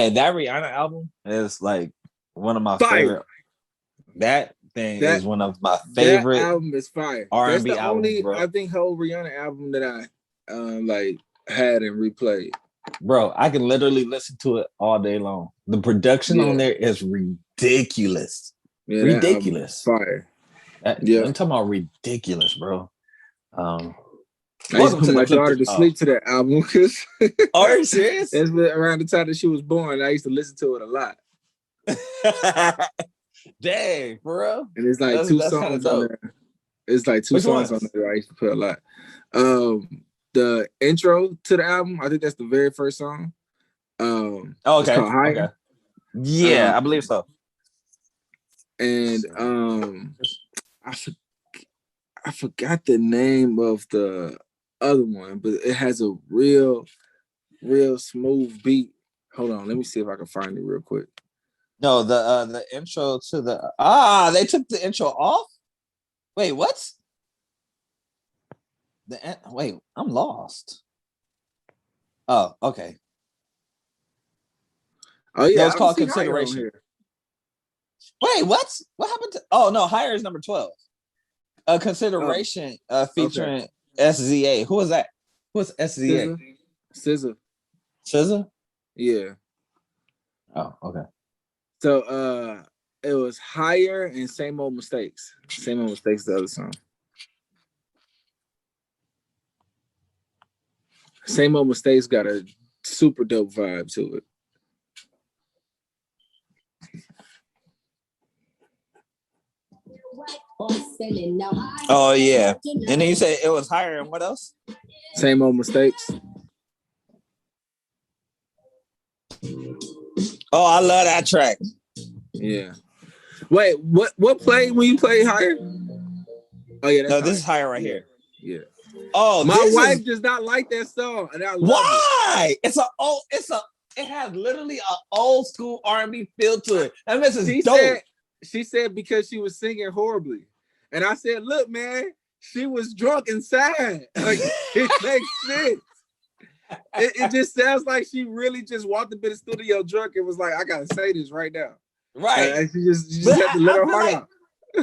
And that Rihanna album is like one of my Fire. favorite. That thing That- is one of my favorite That album is fire. R&B That's the albums, only bro. I think whole Rihanna album that I like had and replayed. Bro, I can literally listen to it all day long. The production on there is ridiculous. Yeah, Ridiculous. Fire. I'm talking about ridiculous, bro. I used to put my daughter to sleep to that album because are you serious? That's around the time that she was born. I used to listen to it a lot. Dang, bro. And it's like two songs on there. It's like two songs on there I used to put a lot. The intro to the album, I think that's the very first song. Okay. It's called Higher. Okay. Yeah, I believe so. And I forgot the name of the other one, but it has a real smooth beat. Hold on, let me see if I can find it real quick. No, the intro to the they took the intro off. Wait, what? Wait, I'm lost. Oh, okay. Oh yeah, it's called Consideration. Wait, what? What happened to? Oh no, Higher is number 12. Consideration featuring SZA. Who was that? Who was SZA? SZA? Yeah. Oh, okay. So it was Higher and Same Old Mistakes. Same Old Mistakes, the other song. Same Old Mistakes got a super dope vibe to it. Oh yeah. And then you said it was Higher and what else? Same Old Mistakes. Oh, I love that track. Yeah. Wait, what played when you played Higher? Oh yeah, no, this is Higher right here. Yeah. Oh, my wife does not like that song, and I love it. It has literally an old school R&B feel to it. And this is dope. She said because she was singing horribly, and I said, "Look, man, she was drunk and sad. Like it makes sense. It just sounds like she really just walked up in the studio drunk and was like, I gotta say this right now. Right. And she just had to let her heart out.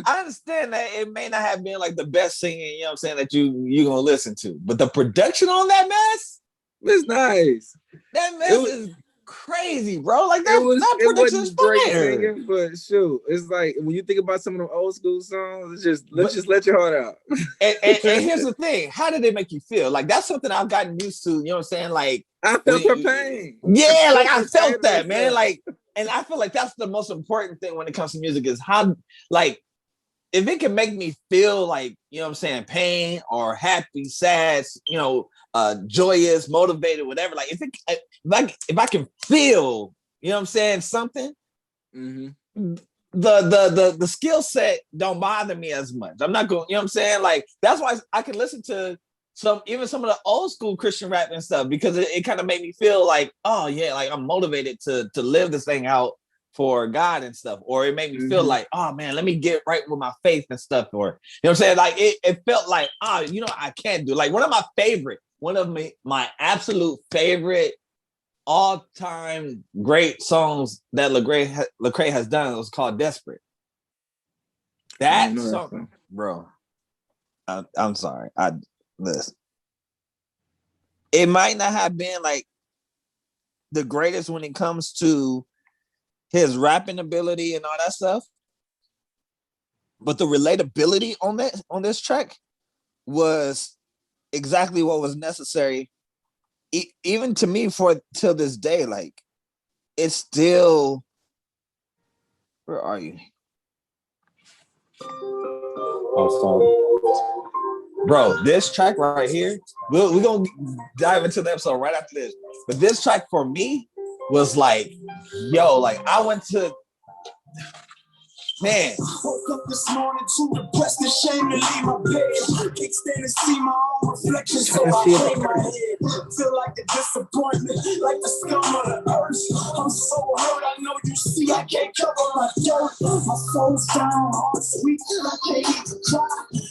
I understand that it may not have been like the best singing, you know what I'm saying, that you're gonna listen to. But the production on that mess, it's nice. That mess is crazy, bro. Like that production is great singing, but shoot, it's like when you think about some of them old school songs, let's just let your heart out. And here's the thing: how did it make you feel? Like that's something I've gotten used to. You know what I'm saying? Like I felt her pain. Yeah, like I felt that, man. Like, and I feel like that's the most important thing when it comes to music is how, like, if it can make me feel like, you know what I'm saying, pain or happy, sad, you know, joyous, motivated, whatever. Like if I can feel, you know what I'm saying, something, the skill set don't bother me as much. I'm not going, you know what I'm saying? Like that's why I can listen to even some of the old school Christian rap and stuff, because it kind of made me feel like, oh yeah, like I'm motivated to live this thing out for God and stuff. Or it made me feel like, oh man, let me get right with my faith and stuff. Or, you know what I'm saying? Like it felt like, you know, I can't do, like one of my absolute favorite all-time great songs that Lecrae has done was called Desperate. That song, bro, I'm sorry. Listen, it might not have been like the greatest when it comes to his rapping ability and all that stuff, but the relatability on this track was exactly what was necessary. Even to me, till this day, like it's still. Where are you? Oh, sorry. Bro, this track right here, we're gonna dive into the episode right after this. But this track for me was like, yo, like I went to, man. Woke up this morning too depressed and ashamed to leave my bed. Can't stand to see my own reflection, so I hang my head. Feel like a disappointment, like the scum of the earth. I'm so hurt, I know you see, I can't cover my dirt. My soul's down, heart's weak, I can't even cry.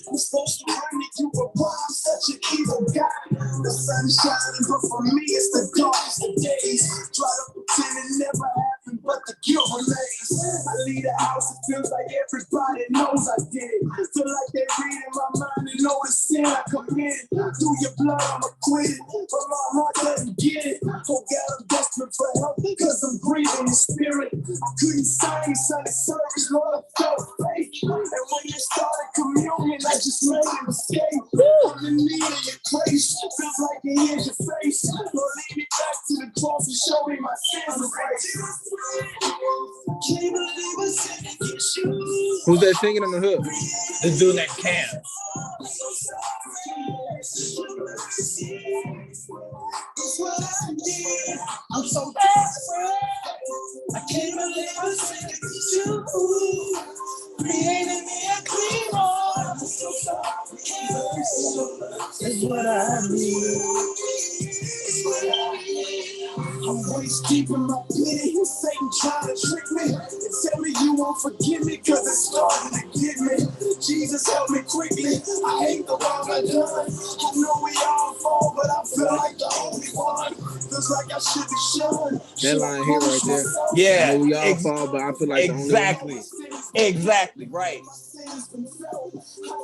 I'm supposed to run to you, but why I'm such an evil guy? The sun shining, but for me it's the darkest of days. Try to pretend it never happened, but the guilt remains. I leave the house, it feels like everybody knows I did it. Feel like they read in my mind and know the sin I committed. Through your blood, I'm acquitted, but my heart doesn't get it. Oh God, I'm desperate for help, cause I'm grieving in spirit. I couldn't sing Sunday service, Lord, I felt fake. And when you started communion, I just made a mistake. I'm in need of your grace, feels like you hit your face. Lord, lead me back to the cross and show me my sins of grace. Can't believe I sinned against you. Who's that singing on the hook? The dude that can. I'm so desperate. I can't believe I sinned against you. Created me a clean heart. I'm so sorry. It's what I need. I'm waist deep in my pity. Satan trying to trick me and tell me you won't forgive me cause it's starting to get me. Jesus help me quickly. I hate the wrong I done. I know we all fall, but I feel like the only one. Feels like I should be shunned. That line here right there. Yeah, I know we all fall, but I feel like exactly. Exactly, right. I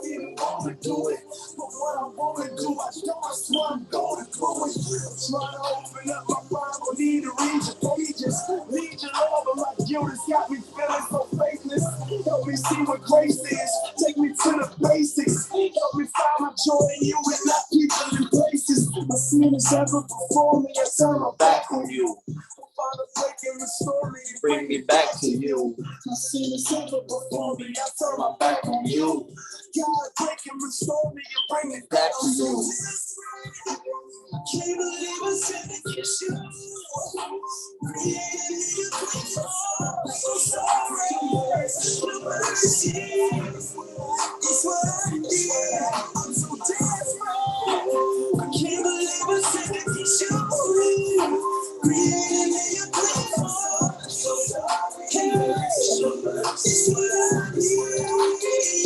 didn't want to do it, but what I want to do, I don't. That's why I'm going through it. I'm trying to open up my Bible, need to read your pages. Need your love, but my guilt has got me feeling so faithless. Help me see what grace is. Take me to the basics. Help me find my joy in you and not people in places. My sin is ever before me. I turn my back on you. Father, break and restore me. Bring me back to you. My sin is ever before me. I turn my back on you. God, break and restore me and bring me back to you. I can't believe I sinned against you. Created me a clean heart. I'm so sorry. No mercy. It's what I need. I'm so desperate. I can't believe I sinned against you. Created me a clean heart. I'm so sorry. It's what I need.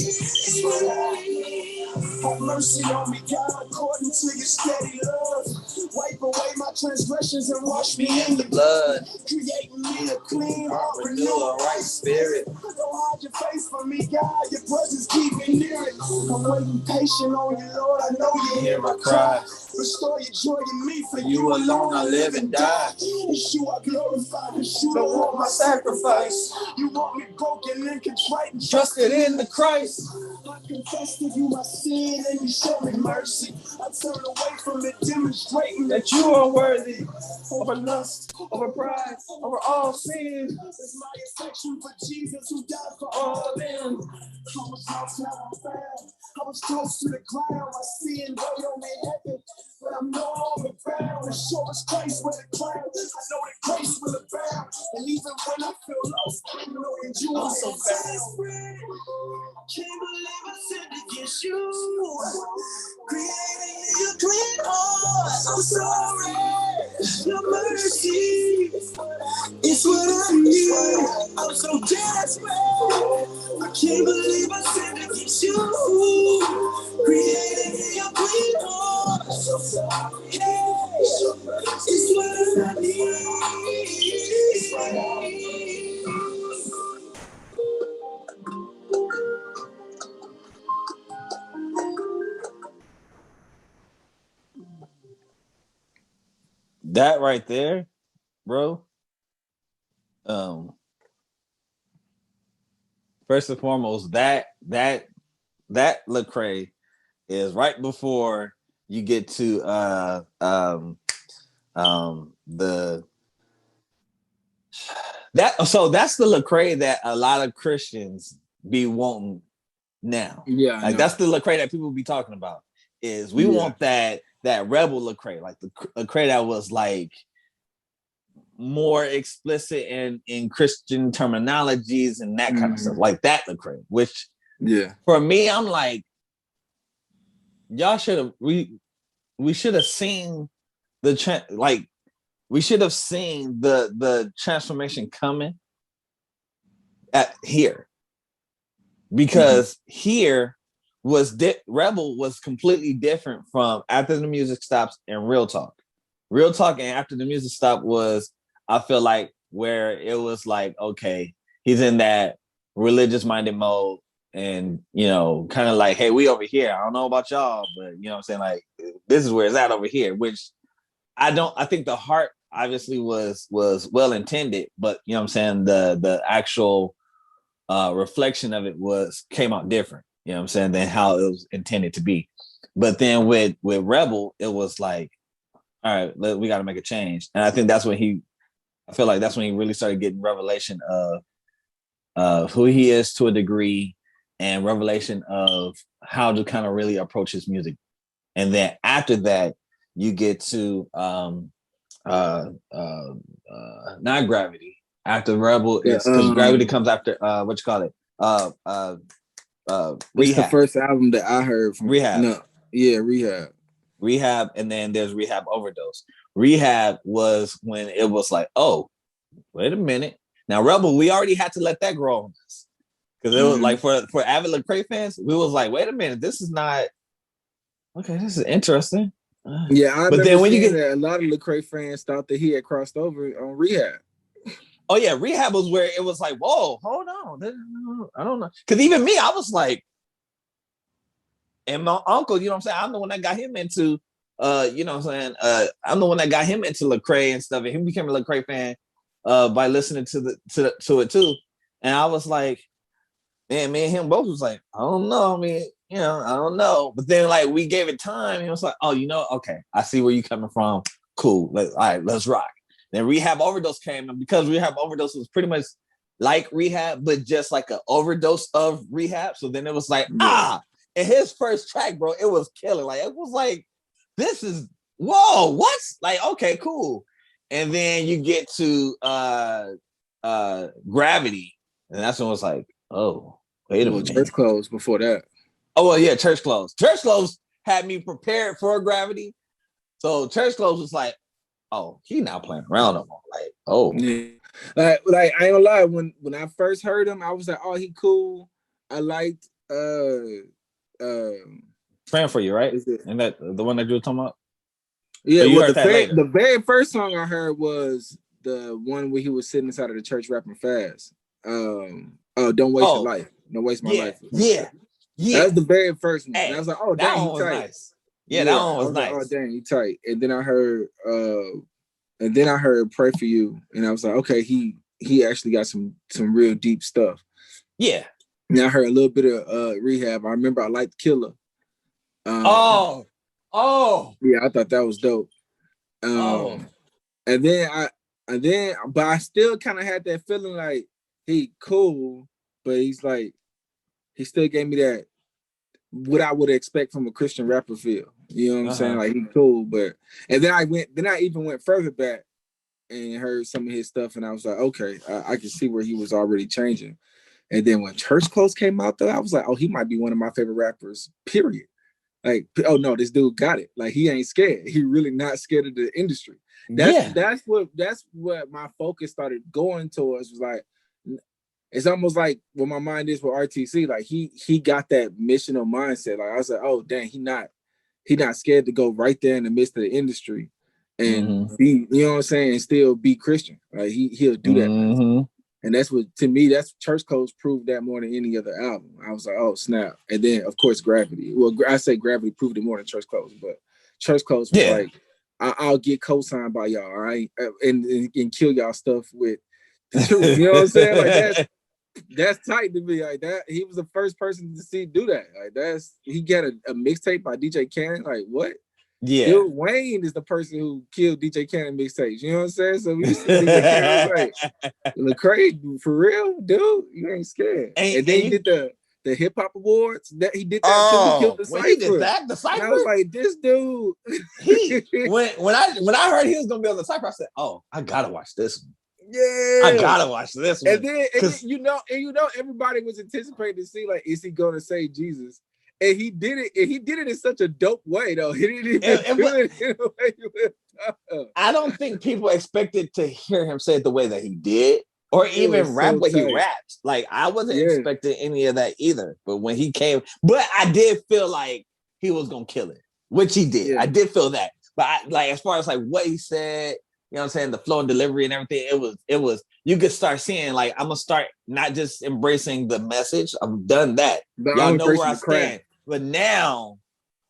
It's what I need. Have mercy on me, God, according to your steady love. Wipe away my transgressions and wash me in your blood. Create me a clean heart, renew a right spirit. Don't hide your face from me, God. Your presence keep me near it. I'm waiting patient on you, Lord. I know you hear my cry. Restore your joy in me, for you alone I live and die. It's you I glorify, it's you I want my sacrifice. You want me broken and contrite and trusted in the Christ. I confess to you my sin and you show me mercy. I turn away from it, demonstrating that you are worthy. Over lust, over pride, over all sin. It's my affection for Jesus who died for all men. I was lost, now I'm found. I was close to the ground. My sin weighed on me heavy, but I'm no longer bound. The shortest place where the crown. I know that grace will abound. And even when I feel lost, I know that you are so found. Can't believe I sinned against you. Creating me a clean heart. I'm sorry. Your mercy is what I need. I'm so desperate. I can't believe I sinned against you. Creating me a clean heart. I'm so sorry. It's what I need. It's what I need. That right there, bro. First and foremost, that Lecrae is right before you get to that's the Lecrae that a lot of Christians be wanting now. Yeah, like that's the Lecrae that people be talking about. Is we want that rebel Lecrae, like the Lecrae that was like more explicit in Christian terminologies and that kind of stuff, like that Lecrae. Which for me, I'm like, y'all should have we should have seen we should have seen the transformation coming at here, because here Rebel was completely different from After the Music Stops and Real Talk. Real Talk and After the Music Stop was, I feel like, where it was like, okay, he's in that religious minded mode, and kind of like, hey, we over here. I don't know about y'all, but you know what I'm saying, like, this is where it's at over here. Which I think the heart obviously was well intended, but you know what I'm saying, the actual reflection of it came out different, you know what I'm saying, than how it was intended to be. But then with Rebel, it was like, all right, we got to make a change. And I think that's when he really started getting revelation of who he is to a degree, and revelation of how to kind of really approach his music. And then after that, you get to not Gravity. After Rebel, it's because Gravity comes after what you call it? It's Rehab. the first album that I heard from Rehab. No, yeah, Rehab. Rehab, and then there's Rehab Overdose. Rehab was when it was like, oh, wait a minute. Now Rebel, we already had to let that grow on us, because it was like for avid Lecrae fans, we was like, wait a minute, this is not okay. This is interesting. Yeah, but then when you get that, a lot of Lecrae fans thought that he had crossed over on Rehab. Oh yeah, Rehab was where it was like, whoa, hold on, I don't know, because even me, I was like, and my uncle, you know what I'm saying, I'm the one that got him into, you know what I'm saying, I'm the one that got him into Lecrae and stuff, and he became a Lecrae fan by listening to it too, and I was like, man, me and him both was like, I don't know, I mean, I don't know, but then like we gave it time, and it was like, oh, okay, I see where you coming from, cool, all right, let's rock. Then Rehab Overdose came, and because Rehab Overdose was pretty much like Rehab, but just like an overdose of Rehab. So then it was like, and his first track, bro, it was killing. Like, it was like, this is, whoa, what's like, okay, cool. And then you get to Gravity, and that's when it was like, oh, wait a minute. Church Clothes before that. Oh, well, yeah, Church Clothes. Church Clothes had me prepared for Gravity. So Church Clothes was like, oh, he not playing around no more. Like, oh, yeah. Like I ain't gonna lie. When I first heard him, I was like, oh, he cool. I liked Praying for You, right? And that the one that you were talking about? Yeah, well, the very first song I heard was the one where he was sitting inside of the church rapping fast. Don't waste your life. Don't waste my life. Yeah. That was the very first one. Hey, and I was like, oh, dang, he tight. Nice. Yeah, that one was nice. Like, oh, dang, he tight. And then I heard Pray for You, and I was like, okay, he actually got some real deep stuff. Yeah. And I heard a little bit of Rehab. I remember I liked Killer. Yeah, I thought that was dope. And then but I still kind of had that feeling like he cool, but he's like, he still gave me that what I would expect from a Christian rapper feel. You know what I'm saying? Like, he cool, but and then I even went further back and heard some of his stuff, and I was like, okay, I can see where he was already changing. And then when Church Clothes came out, though, I was like, oh, he might be one of my favorite rappers, period. Like, oh no, this dude got it. Like, he ain't scared. He really not scared of the industry. That's what my focus started going towards, was like, it's almost like what my mind is with RTC. Like, he got that missional mindset. Like, I was like, oh dang, he not scared to go right there in the midst of the industry and be, you know what I'm saying, and still be Christian. Like, he'll do that. And that's what, to me, that's Church Clothes proved that more than any other album. I was like, oh snap. And then of course Gravity. Well, I say Gravity proved it more than Church Clothes, but Church Clothes was like, I'll get co-signed by y'all, all right, and kill y'all stuff with the truth. You know what I'm saying? Like, that's tight to me. Like, that he was the first person to do that. Like, he got a mixtape by DJ Cannon. Like, what? Yeah. Lil Wayne is the person who killed DJ Cannon mixtapes. You know what I'm saying? So we used to DJ Cannon, like, Lecrae, for real, dude, you ain't scared. And then he did the hip hop awards. That he did that too. He killed the Cypher. He did that, the Cypher. And I was like, this dude. when I heard he was gonna be on the Cypher, I said, oh, I gotta watch this one. Yeah, I gotta watch this one. And then you know, everybody was anticipating to see, like, is he gonna say Jesus? And he did it. And he did it in such a dope way, though. He didn't even do it in a way you would. I don't think people expected to hear him say it the way that he did, or It even was rap so what he tight. raps. Like I wasn't Yeah. expecting any of that either. But when he came, but I did feel like he was gonna kill it, which he did. Yeah. I did feel that. But like as far as like what he said, you know what I'm saying, the flow and delivery and everything, it was you could start seeing like I'm gonna start not just embracing the message. I've done that. But Y'all I'm know where embracing I the craft. stand. But now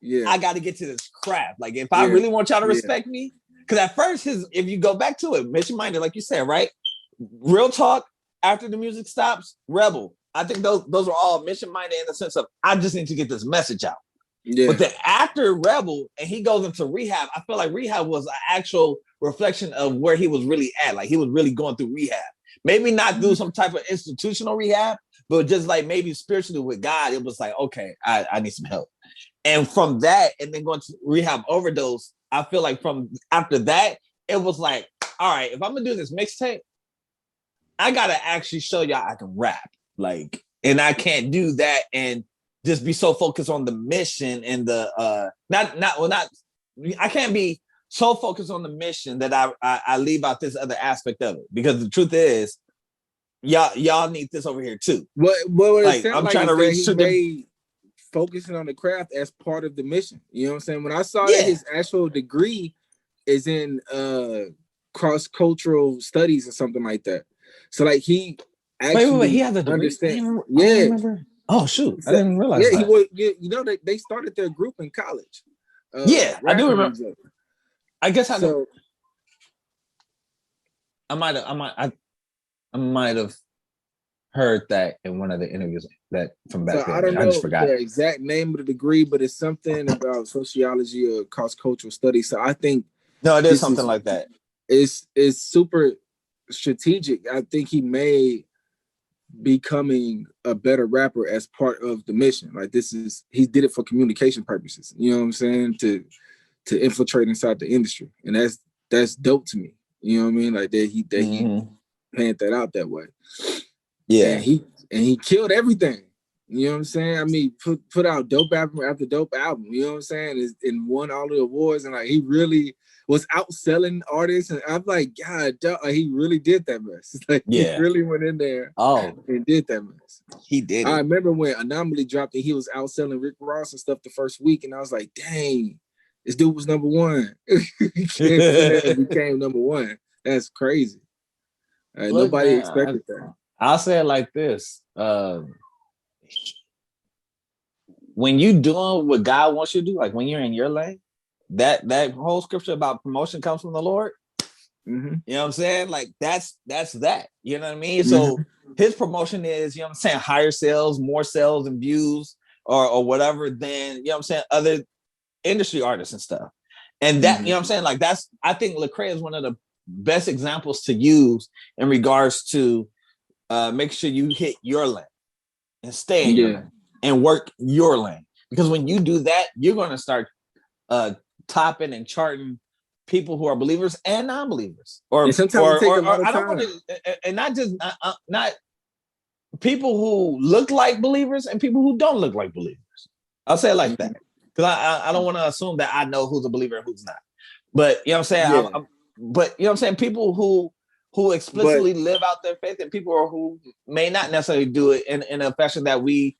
Yeah. I got to get to this craft. Like if I Yeah. really want y'all to Yeah. respect me, because at first if you go back to it, mission minded, like you said, right? Real talk. After the music stops, rebel. I think those are all mission minded in the sense of I just need to get this message out. Yeah. But then after rebel and he goes into rehab, I feel like rehab was an actual reflection of where he was really at. Like he was really going through rehab. Maybe not through some type of institutional rehab, but just like maybe spiritually with God, it was like, okay, I need some help. And from that, and then going to rehab overdose, I feel like from after that, it was like, all right, if I'm gonna do this mixtape, I gotta actually show y'all I can rap. Like, and I can't do that and just be so focused on the mission and the I can't be so focused on the mission that I leave out this other aspect of it. Because the truth is, y'all need this over here too. What Like, it sounds I'm like trying is to reach that to he made focusing on the craft as part of the mission. You know what I'm saying? When I saw Yeah. that his actual degree is in cross-cultural studies or something like that. So like he actually wait, he has a degree? understand. I don't remember. Oh shoot, I didn't realize that. He was. You know they started their group in college. Yeah, I do remember. I guess I might have heard that in one of the interviews that from back then. I don't know I just forgot the exact name of the degree, but it's something about sociology or cross-cultural studies. So I think it is something like that. It's super strategic. I think he made becoming a better rapper as part of the mission. Like he did it for communication purposes. You know what I'm saying? To infiltrate inside the industry, and that's dope to me. You know what I mean? Like that he planned that out that way. Yeah, and he killed everything. You know what I'm saying? I mean, put out dope album after dope album. You know what I'm saying? And won all the awards, and like he really was outselling artists. And I'm like, God, he really did that mess. Like he really went in there. And did that mess. He did. I remember when Anomaly dropped and he was outselling Rick Ross and stuff the first week, and I was like, dang, this dude was number one. He became number one. That's crazy. Nobody expected that. I'll say it like this. When you doing what God wants you to do, like when you're in your lane, that whole scripture about promotion comes from the Lord. Mm-hmm. You know what I'm saying? Like that's that. You know what I mean? Mm-hmm. So his promotion is, you know what I'm saying, higher sales, more sales and views or whatever than, you know what I'm saying, other industry artists and stuff. And that, you know what I'm saying? Like I think Lecrae is one of the best examples to use in regards to make sure you hit your lane and stay in your lane and work your lane. Because when you do that, you're going to start topping and charting people who are believers and non-believers. Or sometimes take a lot of time. I don't want to, and not just not people who look like believers and people who don't look like believers. I'll say it like that. Because I don't want to assume that I know who's a believer and who's not. But you know what I'm saying? But you know what I'm saying? People who explicitly live out their faith and people who may not necessarily do it in a fashion that we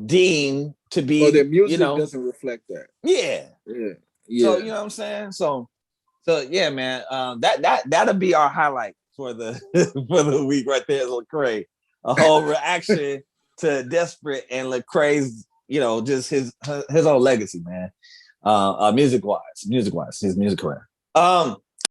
deem to be. Well, their music doesn't reflect that. Yeah. So you know what I'm saying? So yeah, man. That'll be our highlight for the for the week right there, Lecrae. A whole reaction to Desperate and Lecrae's, just his own legacy, man. Music wise, his music career.